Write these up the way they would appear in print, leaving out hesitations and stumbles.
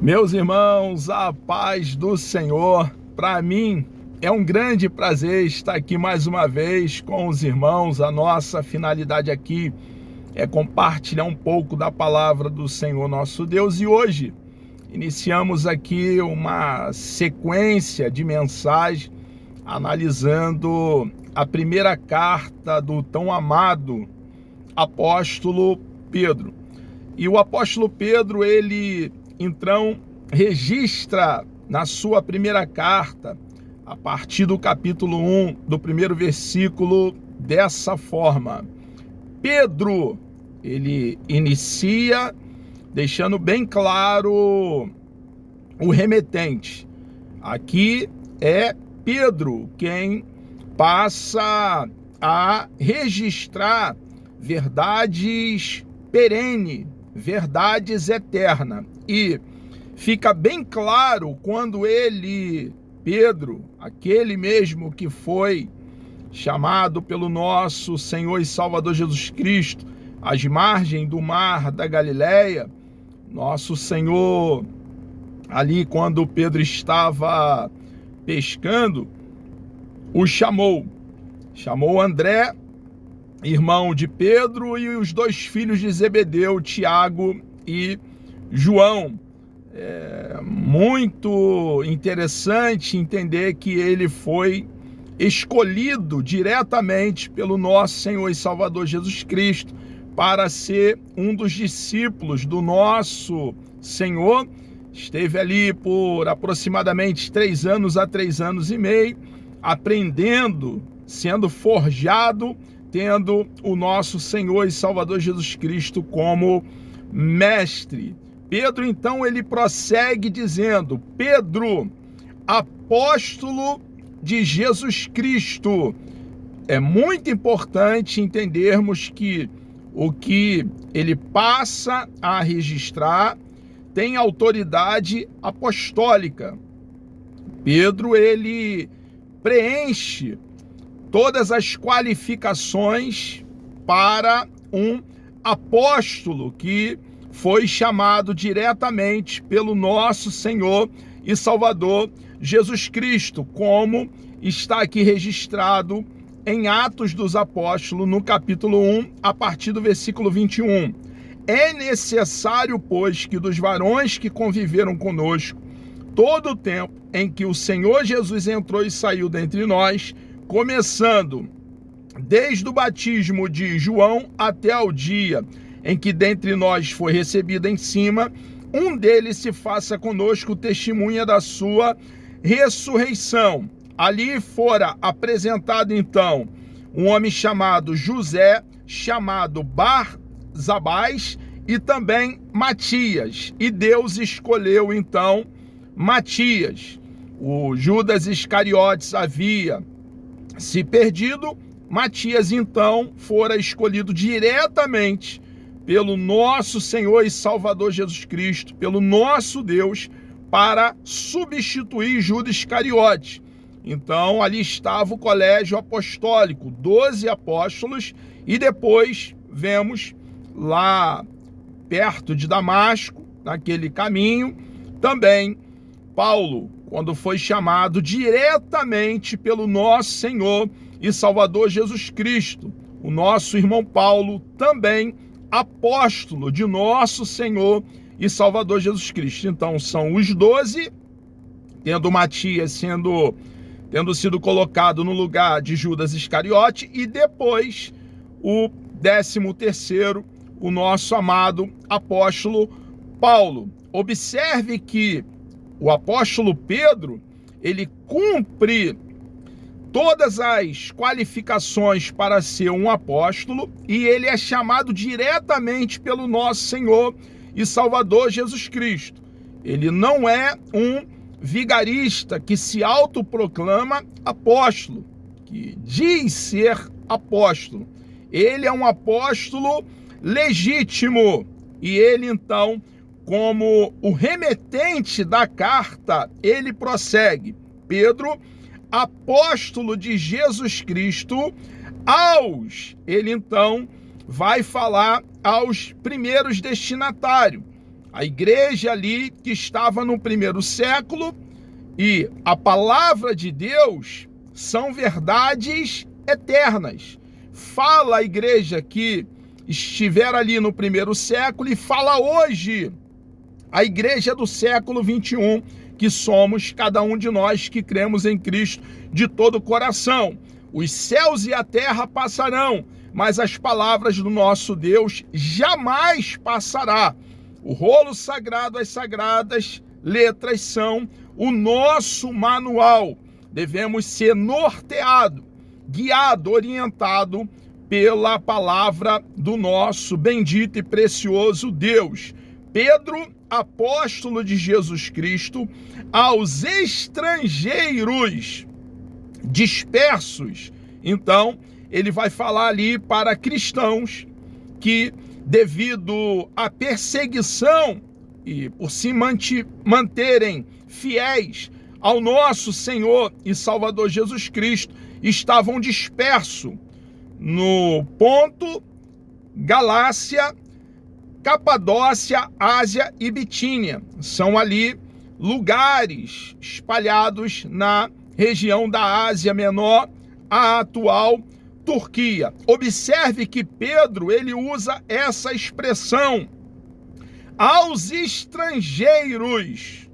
Meus irmãos, a paz do Senhor. Para mim é um grande prazer estar aqui mais uma vez com os irmãos. A nossa finalidade aqui é compartilhar um pouco da palavra do Senhor nosso Deus. E hoje iniciamos aqui uma sequência de mensagens analisando a primeira carta do tão amado apóstolo Pedro. E o apóstolo Pedro, ele então registra na sua primeira carta, a partir do capítulo 1, do primeiro versículo, dessa forma. Pedro, ele inicia deixando bem claro o remetente. Aqui é Pedro quem passa a registrar verdades perenes, verdades eternas. E fica bem claro quando ele, Pedro, aquele mesmo que foi chamado pelo nosso Senhor e Salvador Jesus Cristo às margens do mar da Galileia, nosso Senhor, ali quando Pedro estava pescando, o chamou André, irmão de Pedro, e os dois filhos de Zebedeu, Tiago e João. É muito interessante entender que ele foi escolhido diretamente pelo nosso Senhor e Salvador Jesus Cristo para ser um dos discípulos do nosso Senhor. Esteve ali por aproximadamente 3 anos a 3 anos e meio, aprendendo, sendo forjado, tendo o nosso Senhor e Salvador Jesus Cristo como mestre. Pedro, então, ele prossegue dizendo: Pedro, apóstolo de Jesus Cristo. É muito importante entendermos que o que ele passa a registrar tem autoridade apostólica. Pedro, ele preenche todas as qualificações para um apóstolo que foi chamado diretamente pelo nosso Senhor e Salvador Jesus Cristo, como está aqui registrado em Atos dos Apóstolos, no capítulo 1, a partir do versículo 21. É necessário, pois, que dos varões que conviveram conosco todo o tempo em que o Senhor Jesus entrou e saiu dentre nós, começando desde o batismo de João até ao dia em que dentre nós foi recebido em cima, um deles se faça conosco testemunha da sua ressurreição. Ali fora apresentado então um homem chamado José, chamado Barzabás, e também Matias. E Deus escolheu então Matias. O Judas Iscariotes havia se perdido. Matias então fora escolhido diretamente pelo nosso Senhor e Salvador Jesus Cristo, pelo nosso Deus, para substituir Judas Iscariotes. Então ali estava o colégio apostólico, 12 apóstolos, e depois vemos lá perto de Damasco, naquele caminho, também Paulo, quando foi chamado diretamente pelo nosso Senhor e Salvador Jesus Cristo. O nosso irmão Paulo, também apóstolo de nosso Senhor e Salvador Jesus Cristo. Então são os 12, tendo Matias tendo sido colocado no lugar de Judas Iscariote, e depois o 13º, o nosso amado apóstolo Paulo. Observe que o apóstolo Pedro, ele cumpre todas as qualificações para ser um apóstolo, e ele é chamado diretamente pelo nosso Senhor e Salvador Jesus Cristo. Ele não é um vigarista que se autoproclama apóstolo, que diz ser apóstolo. Ele é um apóstolo legítimo, e ele então, como o remetente da carta, ele prossegue: Pedro, apóstolo de Jesus Cristo, ele então vai falar aos primeiros destinatários, A igreja ali que estava no primeiro século, e a palavra de Deus são verdades eternas. Fala a igreja que estiver ali no primeiro século e fala hoje a igreja do século 21, que somos cada um de nós que cremos em Cristo de todo o coração. Os céus e a terra passarão, mas as palavras do nosso Deus jamais passará. O rolo sagrado, as sagradas letras são o nosso manual. Devemos ser norteado, guiado, orientado pela palavra do nosso bendito e precioso Deus. Pedro, apóstolo de Jesus Cristo, aos estrangeiros dispersos. Então, ele vai falar ali para cristãos que, devido à perseguição e por se manterem fiéis ao nosso Senhor e Salvador Jesus Cristo, estavam dispersos no Ponto, Galácia, Capadócia, Ásia e Bitínia. São ali lugares espalhados na região da Ásia Menor, a atual Turquia. Observe que Pedro, ele usa essa expressão, aos estrangeiros,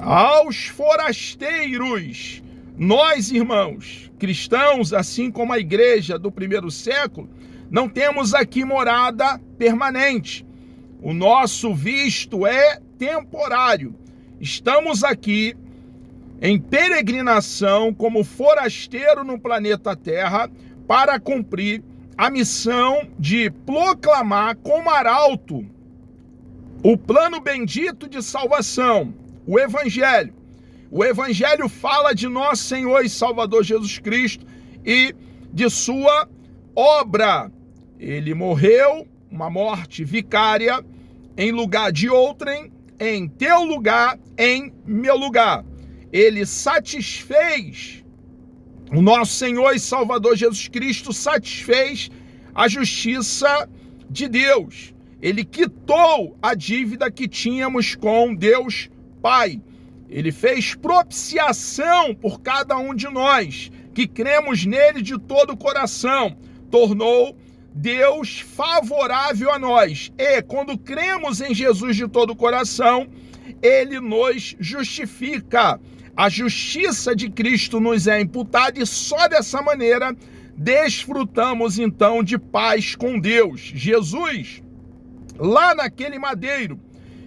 aos forasteiros. Nós, irmãos, cristãos, assim como a igreja do primeiro século, não temos aqui morada permanente. O nosso visto é temporário. Estamos aqui em peregrinação como forasteiro no planeta Terra para cumprir a missão de proclamar com arauto o plano bendito de salvação, o Evangelho. O Evangelho fala de nosso Senhor e Salvador Jesus Cristo e de sua obra. Ele morreu uma morte vicária em lugar de outrem, em teu lugar, em meu lugar. Ele satisfez, o nosso Senhor e Salvador Jesus Cristo satisfez a justiça de Deus. Ele quitou a dívida que tínhamos com Deus Pai. Ele fez propiciação por cada um de nós que cremos nele de todo o coração. Tornou Deus favorável a nós. E quando cremos em Jesus de todo o coração, ele nos justifica. A justiça de Cristo nos é imputada e só dessa maneira desfrutamos então de paz com Deus. Jesus, lá naquele madeiro,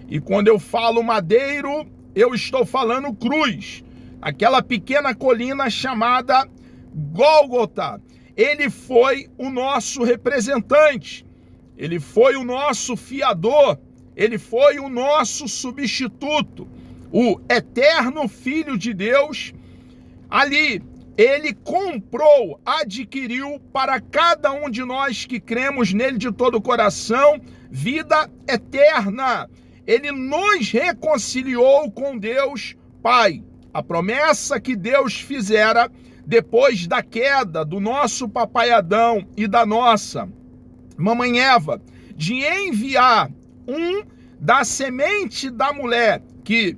e quando eu falo madeiro, eu estou falando cruz, aquela pequena colina chamada Gólgota. Ele foi o nosso representante, ele foi o nosso fiador, ele foi o nosso substituto, o eterno Filho de Deus. Ali, ele comprou, adquiriu para cada um de nós que cremos nele de todo o coração, vida eterna. Ele nos reconciliou com Deus Pai. A promessa que Deus fizera depois da queda do nosso papai Adão e da nossa mamãe Eva, de enviar um da semente da mulher que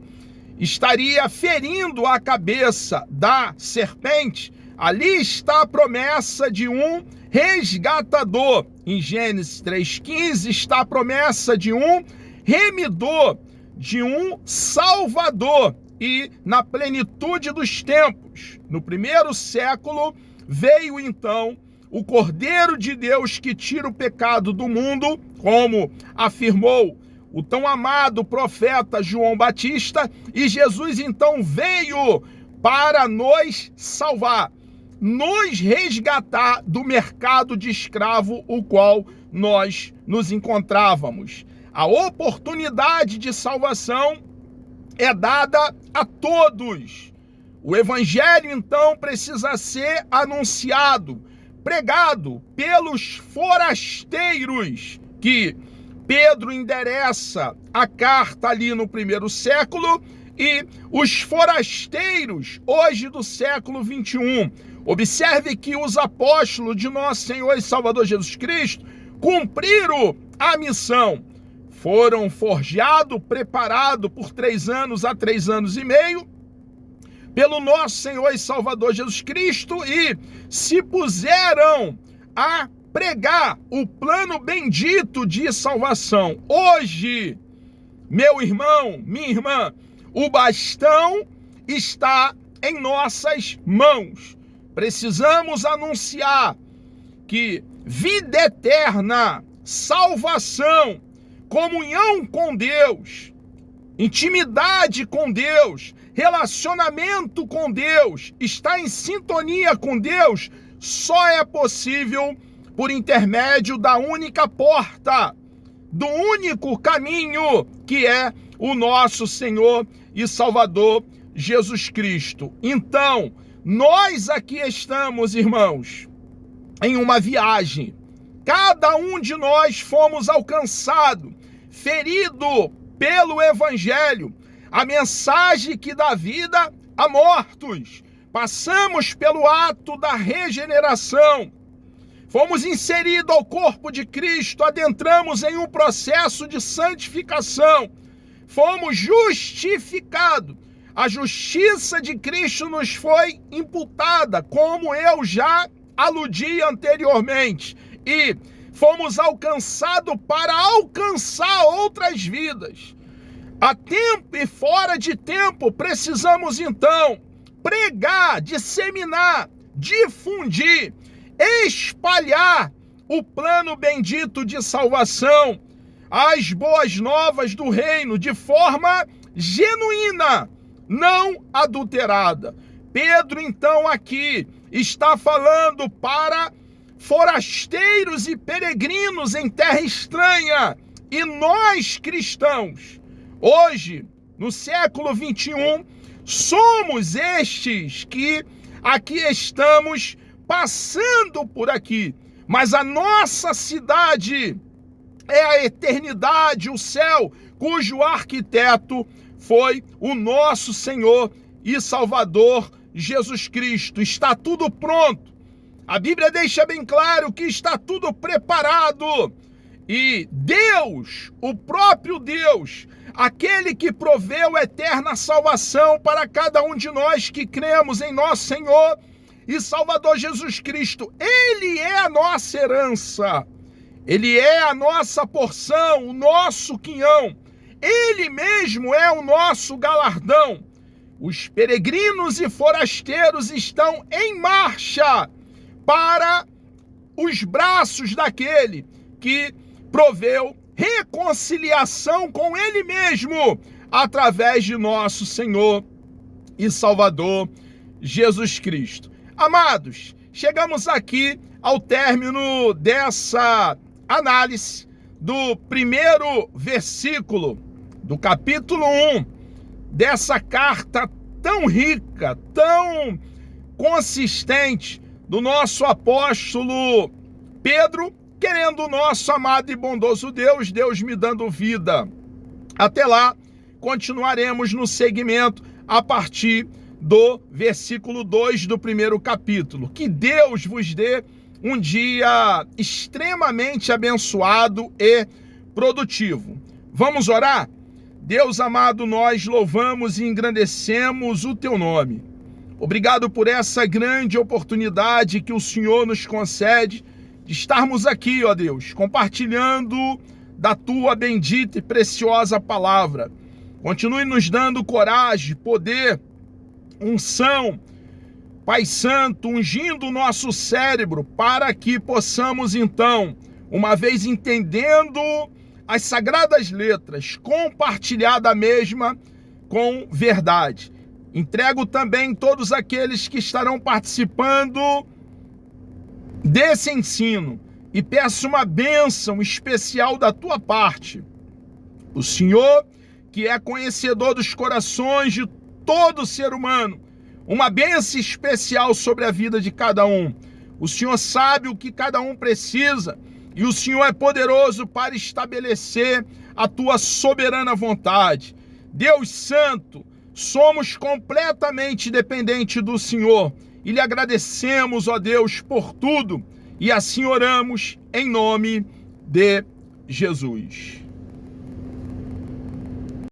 estaria ferindo a cabeça da serpente. Ali está a promessa de um resgatador. Em Gênesis 3,15 está a promessa de um remidor, de um salvador. E na plenitude dos tempos, no primeiro século, veio então o Cordeiro de Deus que tira o pecado do mundo, como afirmou o tão amado profeta João Batista, e Jesus então veio para nos salvar, nos resgatar do mercado de escravo o qual nós nos encontrávamos. A oportunidade de salvação é dada a todos. O evangelho então precisa ser anunciado, pregado pelos forasteiros, que Pedro endereça a carta ali no primeiro século, e os forasteiros hoje do século 21. Observe que os apóstolos de nosso Senhor e Salvador Jesus Cristo cumpriram a missão. foram forjados, preparados por 3 anos a 3 anos e meio, pelo nosso Senhor e Salvador Jesus Cristo, e se puseram a pregar o plano bendito de salvação. Hoje, meu irmão, minha irmã, o bastão está em nossas mãos. Precisamos anunciar que vida eterna, salvação, comunhão com Deus, intimidade com Deus, relacionamento com Deus, estar em sintonia com Deus, só é possível por intermédio da única porta, do único caminho, que é o nosso Senhor e Salvador Jesus Cristo. Então, nós aqui estamos, irmãos, em uma viagem. Cada um de nós fomos alcançado, ferido pelo Evangelho, a mensagem que dá vida a mortos. Passamos pelo ato da regeneração. Fomos inseridos ao corpo de Cristo, adentramos em um processo de santificação. Fomos justificados. A justiça de Cristo nos foi imputada, como eu já aludi anteriormente. E fomos alcançados para alcançar outras vidas. A tempo e fora de tempo, precisamos então pregar, disseminar, difundir, espalhar o plano bendito de salvação, as boas novas do reino, de forma genuína, não adulterada. Pedro, então, aqui está falando para forasteiros e peregrinos em terra estranha. E nós, cristãos, hoje, no século 21, somos estes que aqui estamos passando por aqui. Mas a nossa cidade é a eternidade, o céu, cujo arquiteto foi o nosso Senhor e Salvador Jesus Cristo. Está tudo pronto. A Bíblia deixa bem claro que está tudo preparado. E Deus, o próprio Deus, aquele que proveu eterna salvação para cada um de nós que cremos em nosso Senhor e Salvador Jesus Cristo, Ele é a nossa herança, Ele é a nossa porção, o nosso quinhão, Ele mesmo é o nosso galardão. Os peregrinos e forasteiros estão em marcha para os braços daquele que proveu reconciliação com Ele mesmo, através de nosso Senhor e Salvador Jesus Cristo. Amados, chegamos aqui ao término dessa análise do primeiro versículo do capítulo 1 dessa carta tão rica, tão consistente do nosso apóstolo Pedro, querendo o nosso amado e bondoso Deus, Deus me dando vida. Até lá, continuaremos no segmento a partir do versículo 2 do primeiro capítulo. Que Deus vos dê um dia extremamente abençoado e produtivo. Vamos orar? Deus amado, nós louvamos e engrandecemos o teu nome. Obrigado por essa grande oportunidade que o Senhor nos concede de estarmos aqui, ó Deus, compartilhando da tua bendita e preciosa palavra. Continue nos dando coragem, poder, unção, Pai Santo, ungindo o nosso cérebro para que possamos então, uma vez entendendo as sagradas letras, compartilhar da mesma com verdade. Entrego também todos aqueles que estarão participando desse ensino e peço uma bênção especial da tua parte. O Senhor, que é conhecedor dos corações de todo ser humano, uma bênção especial sobre a vida de cada um. O Senhor sabe o que cada um precisa e o Senhor é poderoso para estabelecer a tua soberana vontade. Deus Santo, somos completamente dependentes do Senhor e lhe agradecemos, ó Deus, por tudo, e assim oramos em nome de Jesus.